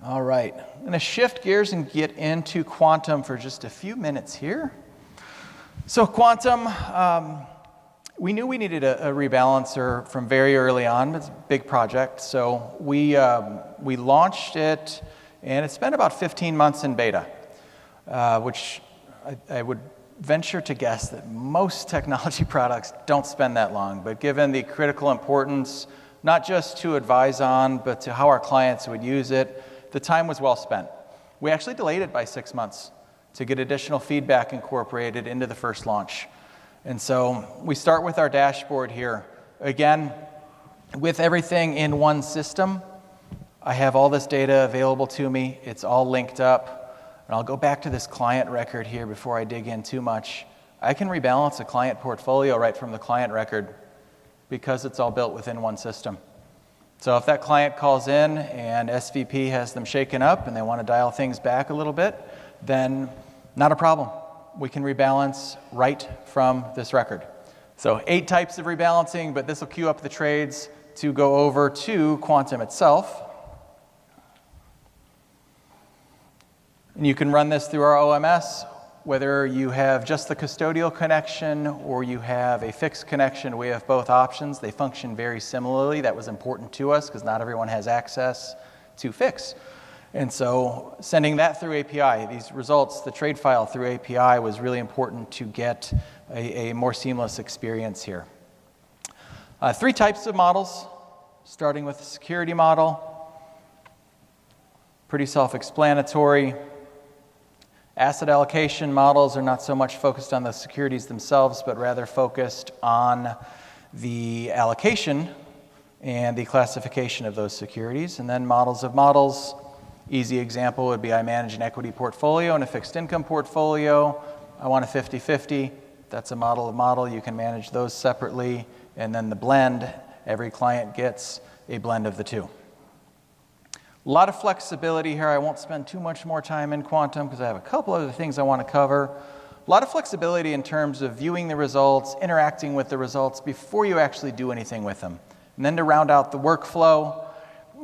All right, I'm going to shift gears and get into Quantum for just a few minutes here. So Quantum, we knew we needed a rebalancer from very early on. It's a big project, so we launched it, and it's been about 15 months in beta, which I would venture to guess that most technology products don't spend that long. But given the critical importance, not just to Advyzon, but to how our clients would use it, the time was well spent. We actually delayed it by 6 months to get additional feedback incorporated into the first launch. And so we start with our dashboard here. Again, with everything in one system, I have all this data available to me. It's all linked up. And I'll go back to this client record here before I dig in too much. I can rebalance a client portfolio right from the client record because it's all built within one system. So if that client calls in and SVP has them shaken up and they want to dial things back a little bit, then not a problem. We can rebalance right from this record. So 8 types of rebalancing, but this will queue up the trades to go over to Quantum itself. And you can run this through our OMS, whether you have just the custodial connection or you have a fixed connection. We have both options. They function very similarly. That was important to us because not everyone has access to fix. And so sending that through API, these results, the trade file through API was really important to get a more seamless experience here. 3 types of models, starting with the security model. Pretty self-explanatory. Asset allocation models are not so much focused on the securities themselves, but rather focused on the allocation and the classification of those securities. And then models of models. Easy example would be I manage an equity portfolio and a fixed income portfolio. I want a 50-50. That's a model of model. You can manage those separately. And then the blend, every client gets a blend of the two. A lot of flexibility here. I won't spend too much more time in Quantum because I have a couple other things I want to cover. A lot of flexibility in terms of viewing the results, interacting with the results before you actually do anything with them. And then to round out the workflow,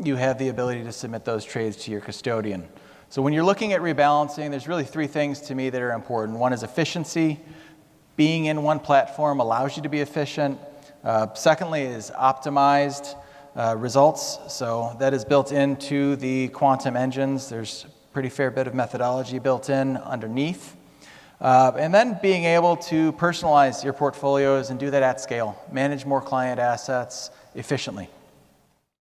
you have the ability to submit those trades to your custodian. So when you're looking at rebalancing, there's really 3 things to me that are important. One is efficiency. Being in one platform allows you to be efficient. Secondly is optimized results. So that is built into the Quantum engines. There's a pretty fair bit of methodology built in underneath. And then being able to personalize your portfolios and do that at scale. Manage more client assets efficiently.